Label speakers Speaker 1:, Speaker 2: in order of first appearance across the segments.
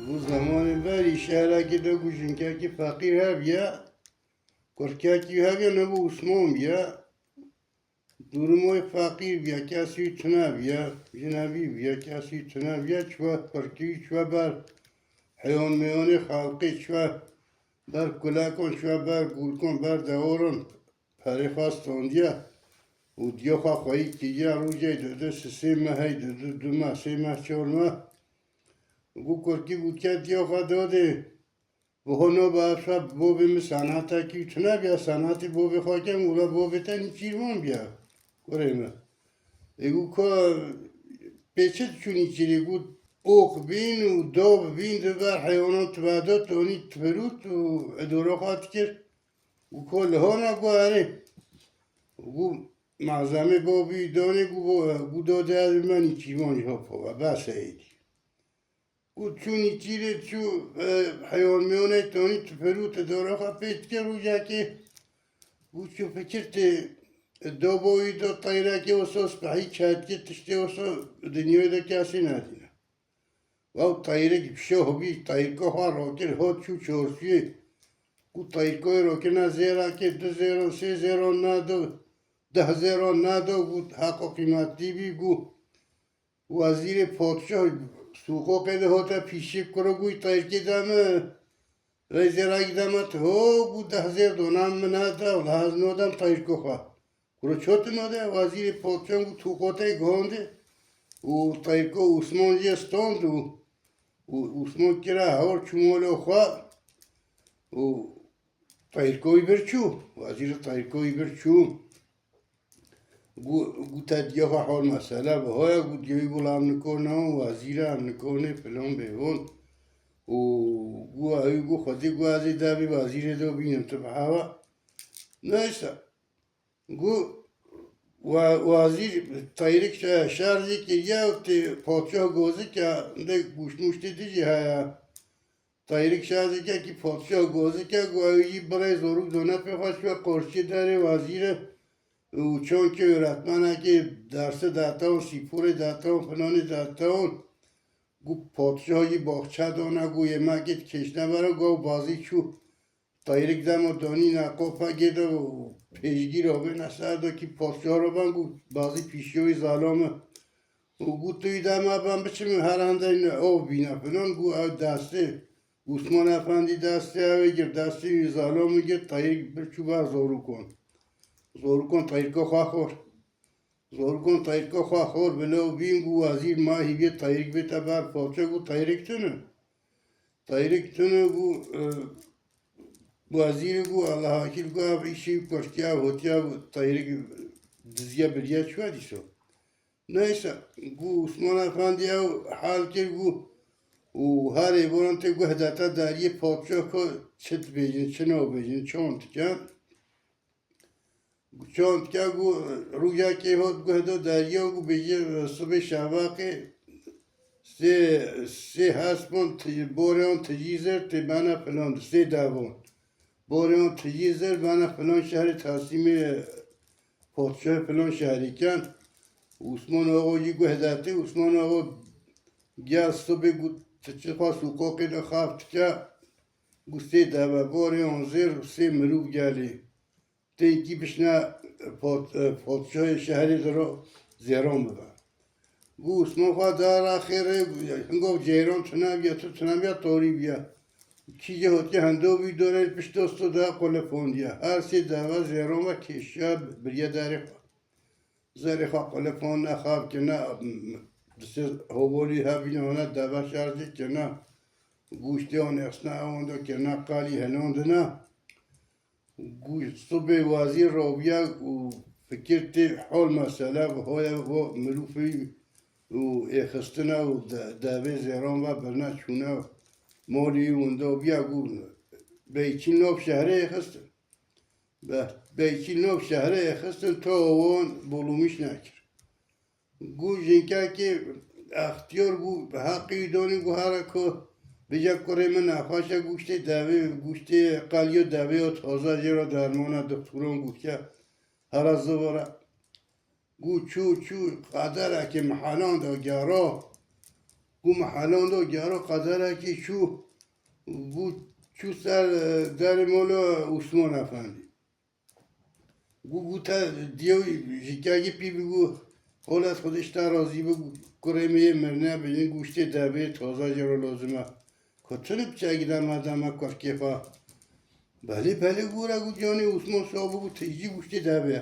Speaker 1: Bu zaman beri şehirde de kuşunki fakir hep ya, korkaki hep ya ne bu Osman ya, durumu fakir ya, kesi tünev ya, jinabi ya, kesi tünev ya, çva korki çva ber, hayvan meyani halkı çva ber kulakon çva ber gulkon ber deoron, perifaston diye, u diyoka koyi ki ya rujay dödü, sisi mehey dödü, düma sima çorma. Bu korki bu kent yok dödü. Bu honu başa bu bir sanata ki tüne bir sanatı bu bir hakem ula bu bir tane çirman bir. Göreme. Bu ko peçet çuni çiri bu ok bin u dob bin de var hayvanat tvadat oni tverut u edorokat kir. Bu ko lehona guari. Bu malzeme bu bir done bu dode az mani çirman yapıyor. Bas eydi. و چونی چیره چو حیوان میونه تانی تفروت داره خواه پیت که رو جا که و چو فکرت دو بوی دو طیره که واساس به هیچ هد که تشتی واسا دنیای دا کسی ندینه و او طیره که بشه بی طیر که خواه راکر ها چو چورسیه و طیر که راکر نه زیره که 2 زیران 3 زیران ندو 10 زیران ندو و حق قیمتی بی گو وزیر پادشاه سوقو قده هاتا پیشی کرو گوی تایرکی دامه رئیس را گدامت هو بو 10,000 دونم منادا و لحاظ نودم تایرکو خواه کرو چوت نوده وزیر پادشاه گو توقوته گونده و تایرکو عثمان جه ستاند و عثمان کرا هور چمولو خواه و تایرکوی برچو وزیر تایرکوی برچو گو تدیه حال مسئله به های گو دیوی بلام نکنه و وزیر هم نکنه فلان بیون و گو خودی گو ازی دابی وزیر دو بینم تو به هوا نیسته گو وزیر تایرک شرزی که یا پادشاه گوزی که ده گوشموشتی دیجی هیا تایرک شرزی که پادشاه گوزی که گو اویی برای زروک دونه پیخواش و قرشی داره وزیر و چون که öğretmene ki dersi dağıtan, sipuri dağıtan, falanı dağıtan گو پادشاهی باغچه دانه گو yemek et کشنه برا گو بازی چو تایرک دم و دانی نقاپا گیده و پیشگیر آبه نسرده که پادشاه رو بان گو بازی پیشوی ظالامه و گو توی دم بان بچم هر هنده این آب بینه فلان گو او دسته عثمان افندی دسته اوی گیر دسته ظالامه گیر تایرک برچو بر زارو کن زور کن تایرکا خواه خور زور کن تایرکا خواه خور بلو بین گو وزیر ماهی بیت تایرک بیت بر پاچه گو تایرک تونه گو وزیر گو الله حکیل گو اب ایشی کشکیا هوتیا تایرک دزیا بریه چوه دیسو نیسا گو عثمان افندی او حال کر گو و هر ایباران ته گو هدتا داری پاچه که چت بیجن چنو بیجن چونت کن چون که گو رویا که هات گو هدو دریا گو بیجه صبح شباقه سه هسپون بوریان تجیزر تی بنا فلان سه دوان بوریان تجیزر بنا فلان شهر تحصیم پادشاه فلان شهری کن عثمان آقا جی گو هدته عثمان آقا گیاه صبح گو تچخوا سوقاقی دا خفت که گو سه دوان بوریان زیر سه مروب گلی تینکی بشنه پادشاه شهری درو زیران ببر گو عثمان خواه دار آخره هنگو جیران تنبیا تو تنبیا توری بیا کی جهاتی هندو بی دوره پشت دستو دا قلفون دیا هر سی دوا زیران و کشیا بریه داری خواه زری خواه قلفون نخواه که نه دست هولی هبین هنه دبا شارجی که نه گوشتی آن اصنا آنده که نه قالی هلند نه گوشت صبح وزیر رابیا و فکرت حال مسئله و های و مروفی و اخستنا و دبه زیران و برنا چونه مالی اونده بیا گو بیچین ناب شهره اخستن بیچین ناب شهره اخستن تا آوان بولومیش نکر گو جنکه که اختیار گو حقی دانی گو هره که بجا کره من نخواشه گوشت دوی گوشت قلیو دوی و تازه جرا درمانه دکتران گوشته هر از دوباره گو چو قدره که محلان دا گرا گو محلان دا گرا قدره که گو چو سر در مولا عثمان افندی گو تا دیو جیکاگی پی بگو حالت خودش تا راضی بگو کرمه مرنه بگین گوشت دوی تازه جرا لازمه کتنب چگیدم آدم کفکفا بله گوره گو جانی عثمان صاحب گو تیجی گوشت دوی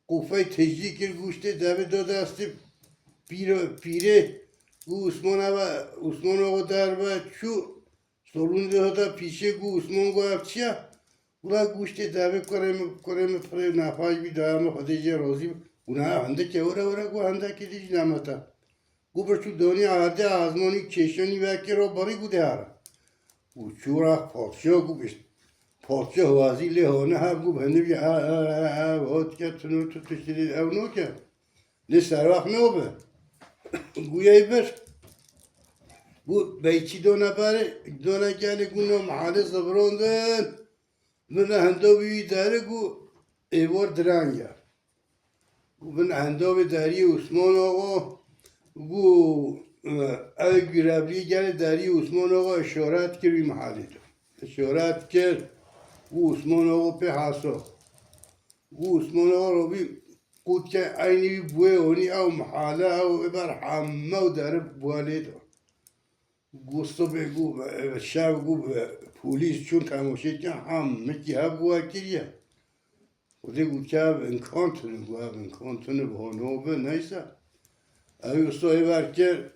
Speaker 1: قوفه تجی کرد گوشت دوی داده است پیره گو عثمان آقا در و چو سالون ده پیشه گو عثمان گو اف چیه اولا گوشت دوی کرم پره نفاش بی دارم خودجه راضی اونا هنده که اوره گو هنده که دیج نمتا گو برچو دانی عهده آزمانی چشانی وکی را باری گو دهاره گو چورا پادشاه گو بشت پادشاه وزی لحانه هم گو بنده بی هات که تنو تو تشترید او نو که نه سر وقت نو به گویای بر گو بیچی دو گلی گو نو محاله زبراندن من هنده بی داره گو ایوار درنگه گو من هنده بی داری عثمان آقا گو او گرابلی گل داری عثمان آقا اشارت کرد بی محاله دو اشارت کرد گو عثمان آقا پی حسا گو عثمان آقا رو بی قود که اینی بوی اونی او محاله او بر همه و داره بوالی دو گو صبح گو شب گو پولیس چون تماشید که همه که ها بوا کریه خودی گو که امکان تونه بانو به نیسه اوی اصلاحی برکه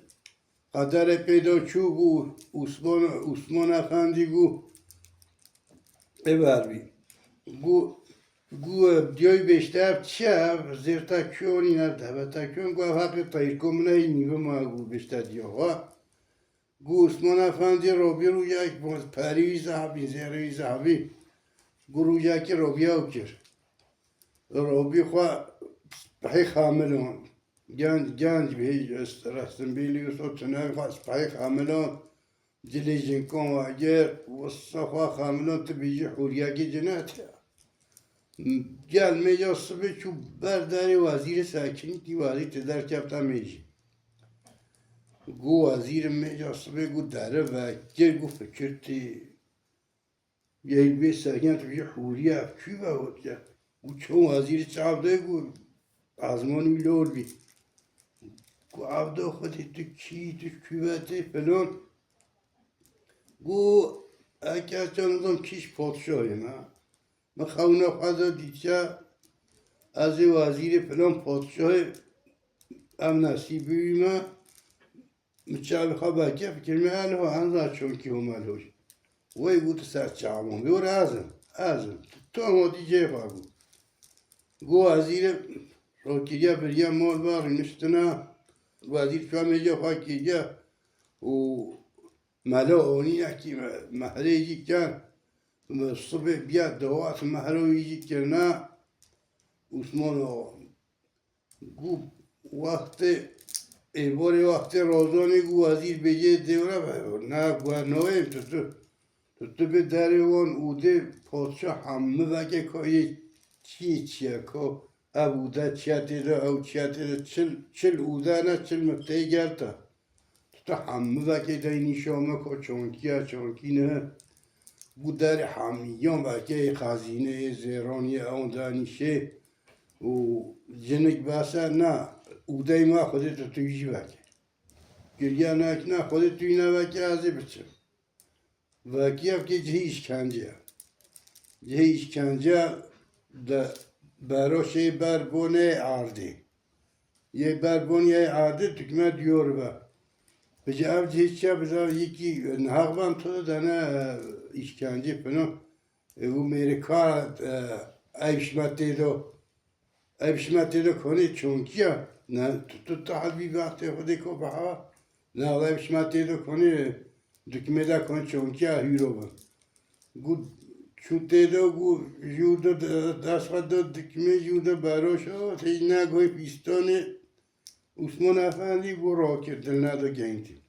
Speaker 1: قدر پیدا چو گو عثمان افندی گو ببر بی گو دیوی بیشتر چه زیر تکیونی نرده و تکیون گو حقی تایر کمونه نیوه ما گو بیشتر دیوها گو عثمان افندی رابی رو یک پریوی زهبی زیروی زهبی گو رو یکی رابی ها کرد رابی خواه بحی خاملان گنج بهی رستن بیلی و سوتنه خواه بحی خاملان دلی جنکان و اگر وسط خواه خاملان تو بیجی حوریه جنات گل میجا صبح چو برداری وزیر ساکنی تی وزیر تدر کبتا میجی گو وزیر میجا صبح گو داره و گر گو فکرتی یه بی ساکن تو بیجی حوریه چی باید کرد گو چون وزیر چابده گو آزمانی لور بی گو عبده خودی تو چی تو کیوته فلان گو اکر چندم کیش پادشاهی من خونه خدا دیچه از وزیر فلان پادشاه ام نصیبی ما مچه بخواه بکه فکر می هنو هنزا چون که اومد هوش وی بود سر چعبان بیور ازم تو هم دیجه خواه بود گو وزیر راکیگه بریا مال باری نشتنا وزیر شما میجا خواه کیگه و ملا آنی نکی محله یکی کن صبح بیاد دوات محله یکی کرنا عثمان آقا گو وقت رازانی گو وزیر بگه دیوره نه گوهرنایم تو به دریوان اوده پادشاه همه وگه که چیه که اوده چیه دیده او چیه دیده چل اوده نه چل مقطعی گرده تو همه وگه دینی شامه که چونکی نه بو در همیان وگه خزینه زیرانی اون دانیشه و جنگ بسه نه اوده ما خودت تویجی وگه گریه نه خودت توی نه وگه ازی بچه وگه که جه ایشکنجه براشه بر بونه عرضی یه بربون یه عادت دکمه دیور با بجه اف جهیچه بذار یکی نهاقبان تو دانه işkence falan bu Amerika evşmette de konu çünkü ya ne tuttu hal bir vakti hadi ko baha ne Allah evşmette de konu dükmede konu çünkü ya hero var bu çute de bu juda dasfada dükme juda baroşo teyne goy pistone Osman Efendi bu roket dilne de genti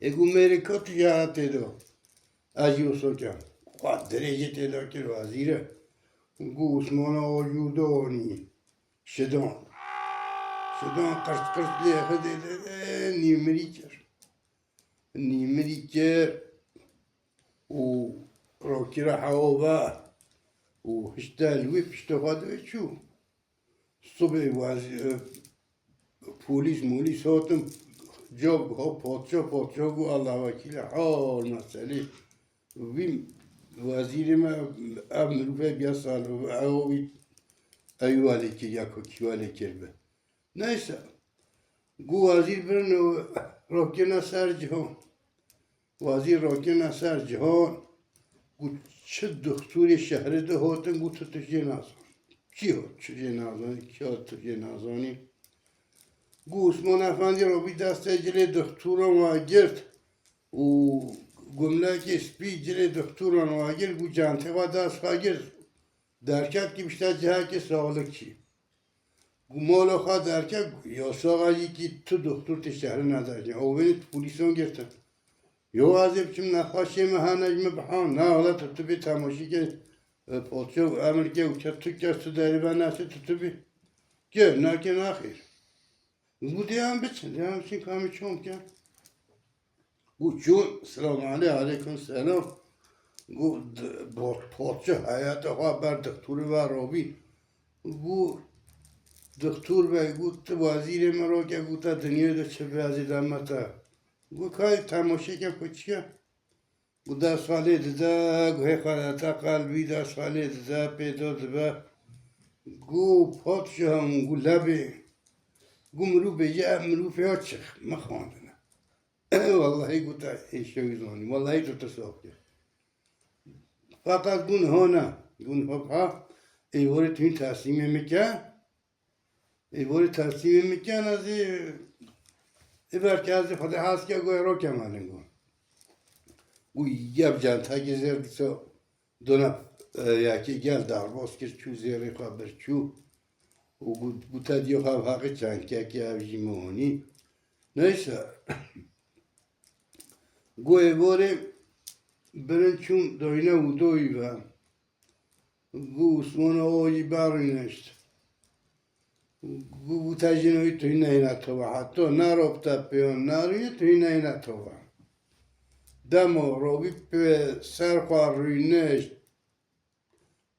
Speaker 1: egu Amerika ticaret edo Acı sokan. Kat derece tedakir vazire. Bu Osman'a o yuda oni. Şedan. Şedan kırt liye hadi nimeriker. Nimeriker. O rakira hava. O işte lüp işte hadi şu. Sobe vazire. Polis hatım. Job hop potço bu Allah vakili hal mesele. Vim vazirime emrufe bir sal ve ayvale ki yakı kivale kelbe. Neyse. Bu vazir birin rokena ser cihan. Vazir rokena ser cihan. Bu çı doktori şehrede hatın bu tutuş cenazan. Ki hat çı cenazan, ki hat cenazani. Bu Osman Efendi رو بی دست جلی دکتران و گرد و گمله که سپی جلی دکتران و گرد bu جانته و دست و گرد درکت که بیشتر جهه که سالک چی bu مالا خواه درکت یا ساقایی که تو دکتر تی شهر نداری او بینی پولیسان گرتن یا عذب چم نخواشی مها نجم بحان نه حالا تو بی تماشی که پادشاه امر که او تو که تو داری و نسی تو بی گرد نه که نخیر Bu devam bitsin. Devam için kami çonken. Bu çun selamun aleyküm selam. Bu portçu hayatı haber doktoru var Robi. Bu doktor ve bu vazir merak bu ta dünyada çevrezi damata. Bu kay tamaşa ke kuçya. Bu da salı da gayhalata kalbi da salı da pedo da. Bu portçu ham gulabi. Bu mrufe ya mrufe açık makandına. Vallahi kuta eşeği zani. Vallahi tutasaklı. Fakat gun hona, gun hokha evori tüm tasimi mekan. Evori tasimi mekan az ever ki hadi haske goyro kemalin gun. Bu yapcan ta gezerdi so dona ya ki gel darbos ki çuzeri haber çu. Bu tadiyo hakkı çanke ki avcimoni. Neyse. Goevore berençum doyna udoyva. Bu Osman'a oji barıneşt. Bu tajinoy tuyna ina tova. Hatta naropta peon nariye tuyna ina tova. Damo robi pe serqar rüneşt.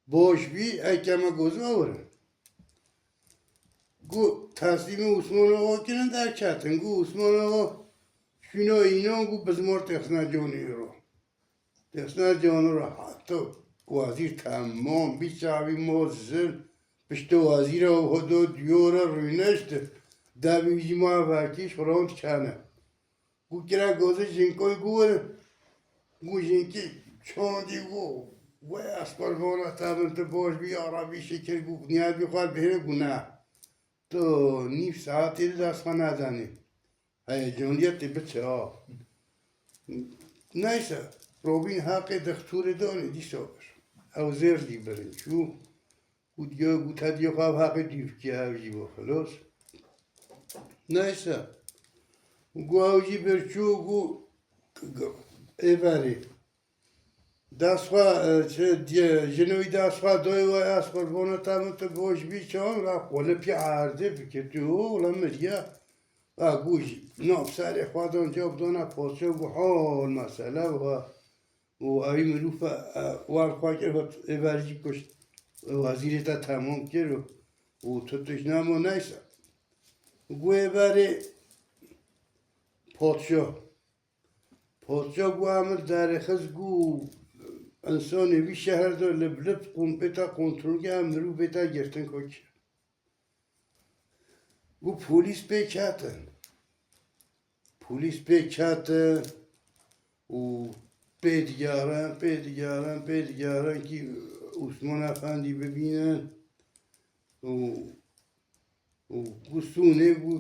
Speaker 1: Boş bir ekeme gozavre. Bu taslimi Osman Ağa kirin derketin. Bu Osman Ağa şuna inan bu bizmar texna canıyro. Texna canıyro hatta vazir tamam bir çavi mozil pişte vazir o hado diyora rüneşti. Davi jima vakiş front çane. Bu kira gozu jinkoy gure. Bu jinki çondi bu. Ve aspar vola tabın te boş bir arabi şekil bu niyal bir kal behine günah. تو نیف ساعتی دست ندانی هیجانیت بچه ها نیسه روبین حق دکتور دانی دیسا بر او زیر دی برن شو بود یا بود هدیو خواب حق دیف که اوجی با خلاص نیسه گو اوجی برچو گو ایواری دستخوا جنوی دستخوا دوی و اسپر بونه تامت بوش بیچون را خوله پی عرضه بکتی اولا مریا گوش ناب سر خوادان جاب دانا پاسه و حال مسئله و اوی مروف وارخوا کرد و ورجی کشت وزیرتا تمام کرد و توتش نامو نیسا گوه بره پادشاه گو عمل در خز گو انسانی bir şehirde leblep kumpeta kontrol ki emru beta girtin koç. گو پولیس بکتن پولیس بکتن و پیدگارن که عثمان افندی ببینن و گوسونه گو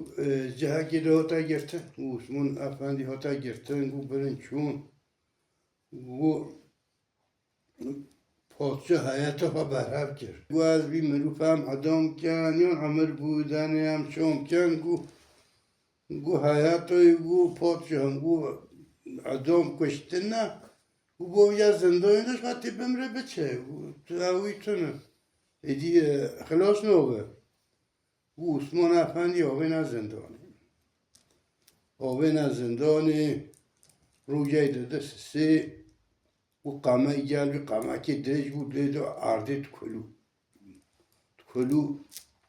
Speaker 1: جهه که هاتا گرتن عثمان افندی هاتا گرتن گو برن چون گو پادشاه حیاته ها برهب کرد گو از بی مروف هم ادام کن یا عمر بودن هم شام کن گو حیاته گو پادشاه گو ادام کشتن نه گو باید زندانش وقتی بمره بچه تو اوی تونه ایدی خلاص نوه گو عثمان افندی آوه نه زندانی رویه داده سه و قمه گل قمه که درج بود لید و عرضه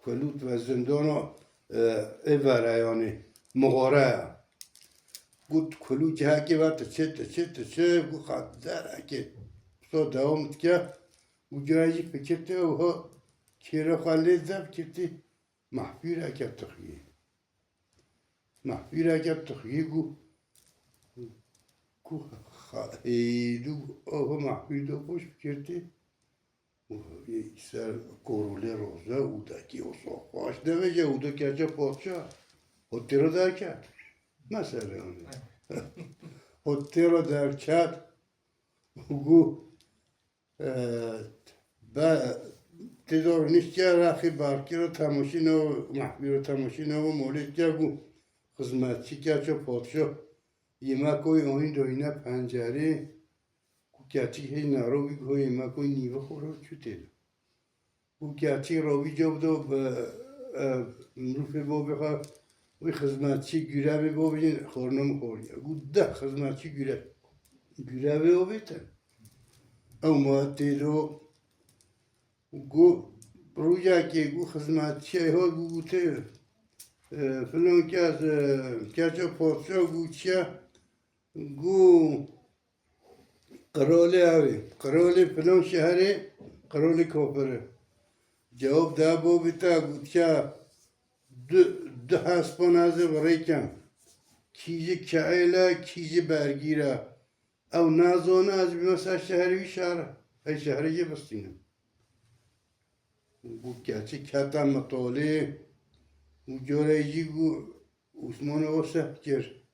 Speaker 1: کلوت و زندان ایوره یعنی مغاره گود کلو جه که وقت چه گو خدره که سو دوامت که گو جایی فکرته و ها کیره خاله زب کرده محبیر اکر تخیه گو خیلی آها محبیر دو خوش کرده سر کوروله روزه او دکی و صافاش نمیشه او دو کچه پادشاه حتی رو در کرد مثلا حتی رو در کرد گو تدار نیست که رخی برکی رو تماشین و محبیر رو تماشین و مولد که گو خدمتچی کچه پادشاه یمکوی آین داینه پنجره گوگتی هی نروی گوی یمکوی نیوه خوره چو تیده گوگتی راوی جا بودو مروفه با بخواه وی خدمتچی گیره بی با بین خورنم خوری گو ده خدمتچی گیره بی با بیتن او ما تیدو گو رویا که گو خدمتچی ها گو تیده فلان که از کچه پادشاه گو چیه گو قراله فلان شهره قراله کافره جواب ده با بیتا گو چه ده هسپان از برای کن کیجی کعیله کیجی برگیره او نازانه از بیمسا شهروی شهره ای شهره یه بستینم گو کچه کتم مطاله گو جارهی گو عثمان واسه کرد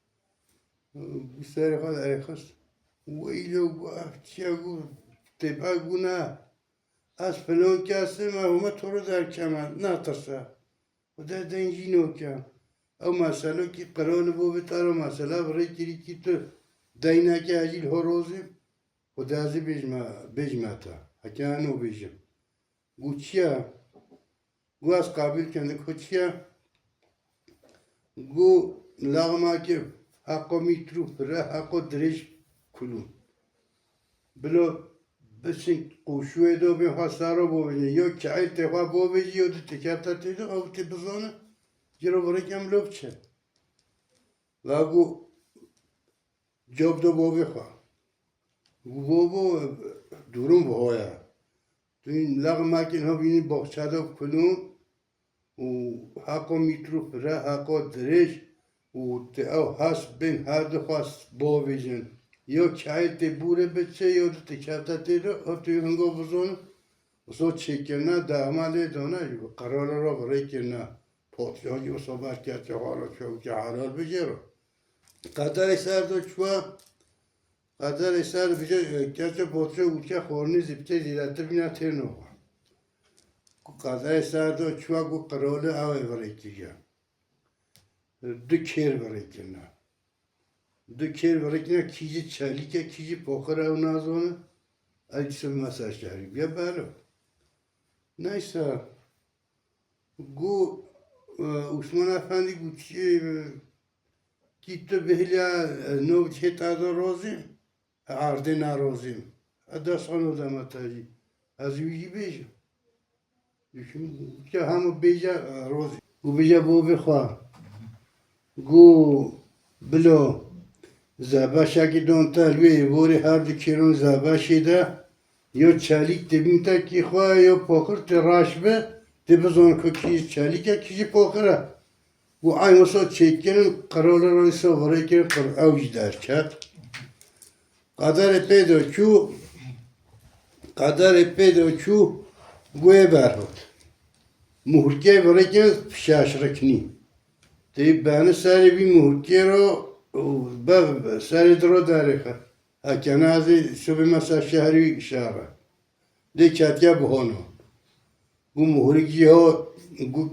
Speaker 1: گو سر خود ایخست و ایلو گو افتیه گو تبه گو نه از فلان کسی محومه تو رو در کمن نه ترسه و در دنجی نوکم او مسئله که قرآن بو بتارو مسئله برای کری که تو دینه که عجیل ها روزیم و دازی بجمه تا حکه انو بجم گو چیه گو از قابل کنده که چیه گو لغمه که حقا میترو پره حقا درش کلون بلا بسین قوشوه دو بیم خواسته رو ببینه یا چهی تقوی ببینی یا دو تکرتا تیده او تی بزانه جرا برای کم لب چه و گو جاب دو بابی خواه گو بابا دورم بهایه تو این لغمه که اینها بینی باقچه دو کلون و حقا میترو پره حقا درش و او هست بین هر دو خواست باویجن یا چای تی بوره بچه یا دو تکرتا تیده او توی هنگا بزانه و سو چکنه دعماله دانه قرار را برای کنه پادشاهی و صحبت کرد چه حالا که حلال بشه رو قدر سر دو چوه قدر سر بشه کچه پادشاه بود که خورنی زبته زیرته بینه تیر نوه قدر سر دو چوه گو قرار اوه برای کنه دو کیر برای کنه دو کیر برای کنه کیجی چلیکه کیجی پاخر او نازانه ایسا مسا شهری بیا برو نیسا گو عثمان افندی گو کی تو بهلیا نو چه تازه روزیم عرضه نارازیم دستانو دمتایی از ویجی بیجم که همو بیجا روزی گو بیجا بو بخواه گو بلو زبا شکی دون تلوی وری هر دو کیرون زبا شیده یا چلیک دبین تا کی خواه یا پاکر تی راش به تی بزن که کیز چلیکه کیجی پاکره Bu ay mesela çekkenin kararları ise var ki avcı derken kadar epey çu goye berhot muhurke var ki şaşırkni deyip beni seri bir muhurke ro seri dro derek ha kenazi şubi mesela şehri işare de çatya buhonu bu muhurki ha bu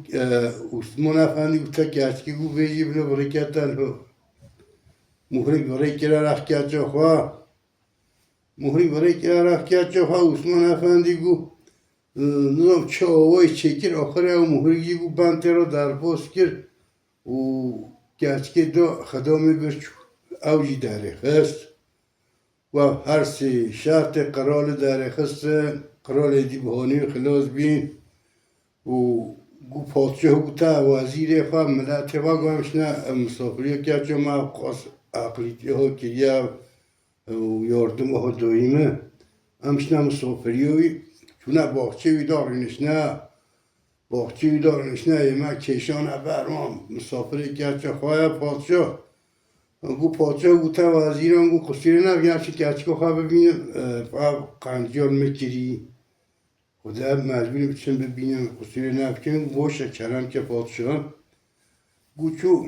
Speaker 1: Osman Efendi bu tek gerçek bu beyi bile bereketten ho muhrik berekler ahkiyatçı ha muhrik berekler ahkiyatçı ha Osman Efendi bu nizam çavay çekir ahire o muhriki bu bantero darpoz kir o gerçek de xadami bir avcı dare hست و هر سی شرط قرار داره خسته قرار دی بهانی خلاص بین و گو پادشاه گوتا وزیر خواه ملت خواه گوهمش نه مسافری که چون ما قاس اقلیتی ها کریا و یاردم ها دایمه همش نه مسافری هایی چون باغچه وی دارنش نه باغچه وی دارنش نه ما کشان برام مسافری که چون خواه پادشاه گو پادشاه گوتا وزیران گو خسیره نبگیم چی که چکو خواه ببینم قنجان مکری خدا مجبوری بچن ببینم خسیره نبگیم باشه کرم که پادشاه گو چو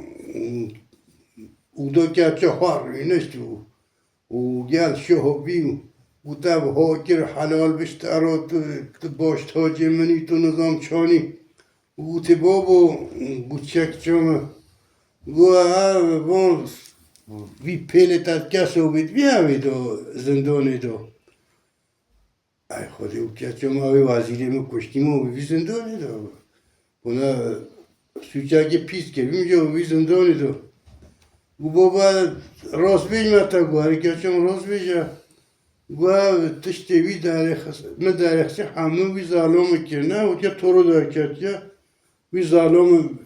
Speaker 1: او دا که چه خواه روینشت و گل شاه بیم گوتا و حاکر حلال بشتر تو باش تاجه منی تو نظام چانی گوتی بابا گو چک چومه گو وی پیلت از کس رو بید وی همی دو زندانی دو ای خودی او کسی ما وی وزیری ما کشتیم و وی زندانی دو اونا سوچه که پیس که بیمجا وی زندانی دو گو بابا راست بیجمه تا گو هری کسی ما راست بیجه گو تشتی وی من دارخسی همه وی ظالم کرنه و که تو رو دار کرد وی ظالم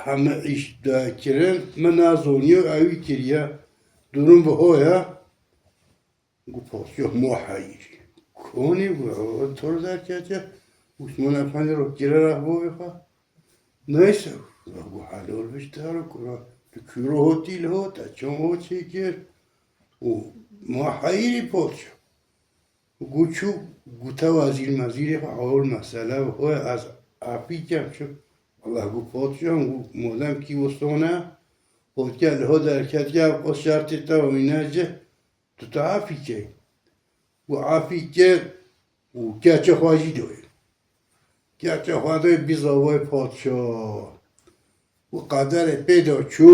Speaker 1: همه iş kiren من نازونیو اوی کریه دورم به هویا گو پاسیو محایی کنی و تو رو در کرده عثمان افندی رو گیره راه بخوا نیسه گو حلال بشتر کنه کورو ها دیل ها تچم ها چه کرد و محایی پاسیو گو چو گو تا وزیر مزیر اول مسئله و های از عفی کم شد الله گو پادشاه گو مادم کی وستانه خود که ها درکت که قصد شرطی تا و اینه جه تو تا عفی که و عفی که و گچه خواهی دوی گچه خواهی دوی بیزاوای پادشاه و قدر پیدا چو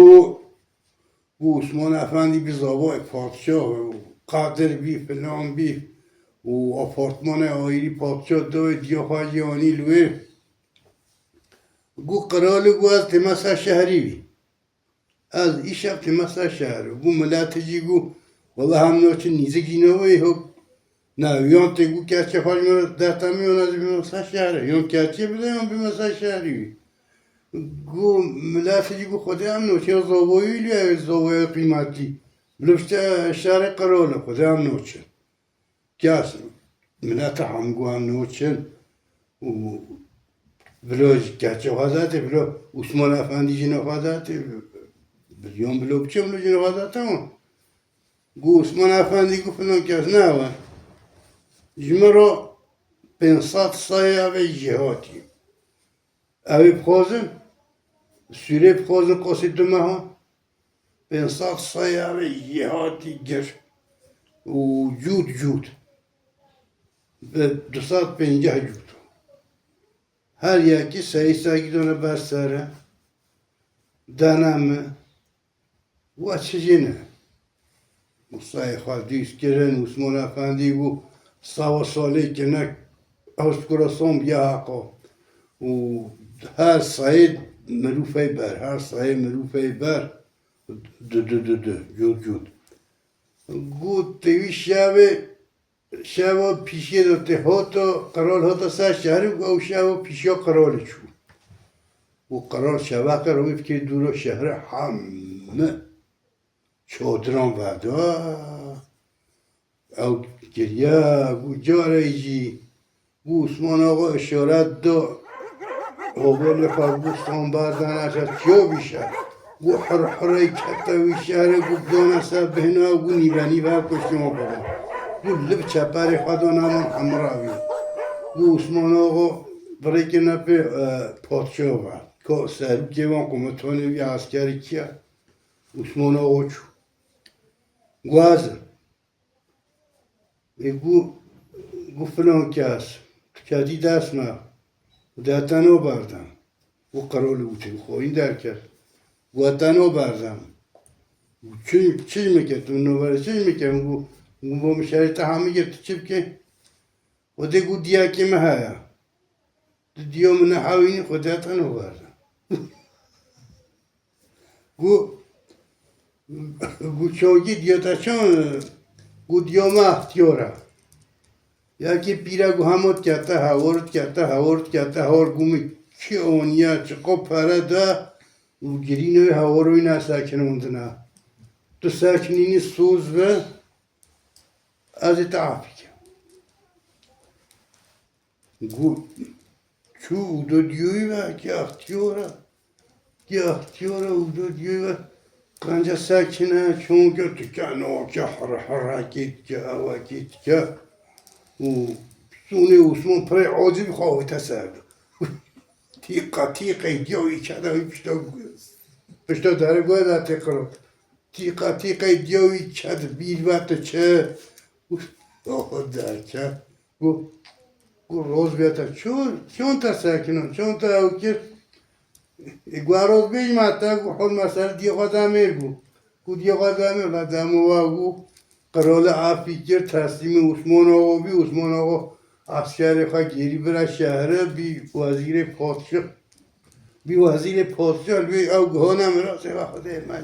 Speaker 1: و عثمان افندی بیزاوای پادشاه و قدر بی فلان بی و آپارتمان آیری پادشاه دوی دیا خواهی آنی لوی گو قرال گو از تمسا شهری بی از ایشب تمسا شهر گو ملت جی گو والله هم نوچه نیزگی نوی ها نه یان تی گو کچه خواهی مرا دهتا میان از بیمسا شهره یان کچه بده یان بیمسا شهری بی گو ملت جی گو خوده هم نوچه زاوایی لیه زاوایی قیمتی بلوشته شهر قراله خوده هم نوچه کس ملت هم گو هم نوچه بلو گچه خواهده بلو عثمان افندی جنه خواهده بیان بلو بچه بلو جنه خواهده گو عثمان افندی گو فلان کس نه و جمع را 500 سایه اوی جهاتی اوی بخوازن سوره بخوازن قاسد دو مها 500 سایه اوی جهاتی گر و جود به 250 جود her yaki sayısa gidene bersere deneme و açıcını Musa'yı hadis gelen Osman Efendi bu sava salih kenek Avskurason biyaqa و her sayı merufey ber her sayı merufey ber jud گو تیوی شبا پیشی داته هاتا قرار هاتا سر شهری و شبا پیشیا قرار چو و قرار شبا قرار که دورا شهر همه چادران ودا او گریا گو جاره ایجی گو عثمان آقا اشارت دا اول فرگوستان بردن اشد چیا بیشه گو حرحره کتا ویشه گو دانسته بهنا گو نیبنی و کشتیما بگم گو لب چپری خدا نمان همراوی گو عثمان آقا برای که نپی پادشاه و که سرب که وان کمتانی وی عسکری کیا عثمان آقا چو گو ازم گو فلان کس کدی دست نه دهتنو بردم و قرار بودیم خواهی در کرد وطنو بردم چی میکرد اون نوبره چی میکرد گو با مشاهده همه گرد چی بکن و ده گو دیا که مهایا دیا من حاوینی خود دهتنو بردم گو چاگی دیا تا چون گو دیا ما اختیاره یکی پیره گو همات کتا هوارت کتا هوار گومی چی آنیا چه قب پره ده و گرینوی هوا روی نه ساکنوندنا تو ساکنینی سوز و از تعافی گو چو او دو دیوی و که اختیاره او دو دیوی و قنجه ساکنه چون که تو کنو که حرکت که اوکت که و سونه عثمان پره عاجب خواهی تسرد تیقه دیوی کده پشتا داره گوه در تقرار تیقه دیوی کده بیل وقت چه آه در چه گو روز بیاتا چون تا ساکنم چون تا اوکر گو روز بیش ماتا گو خود مثلا دیگه دامیر گو دیگه دامیر دامو گو قرال عافی کرد تسلیم عثمان آقا بی عثمان آقا عسکر خواه گیری برای شهره بی وزیر پادشاه بی او گهانم را سه خدا من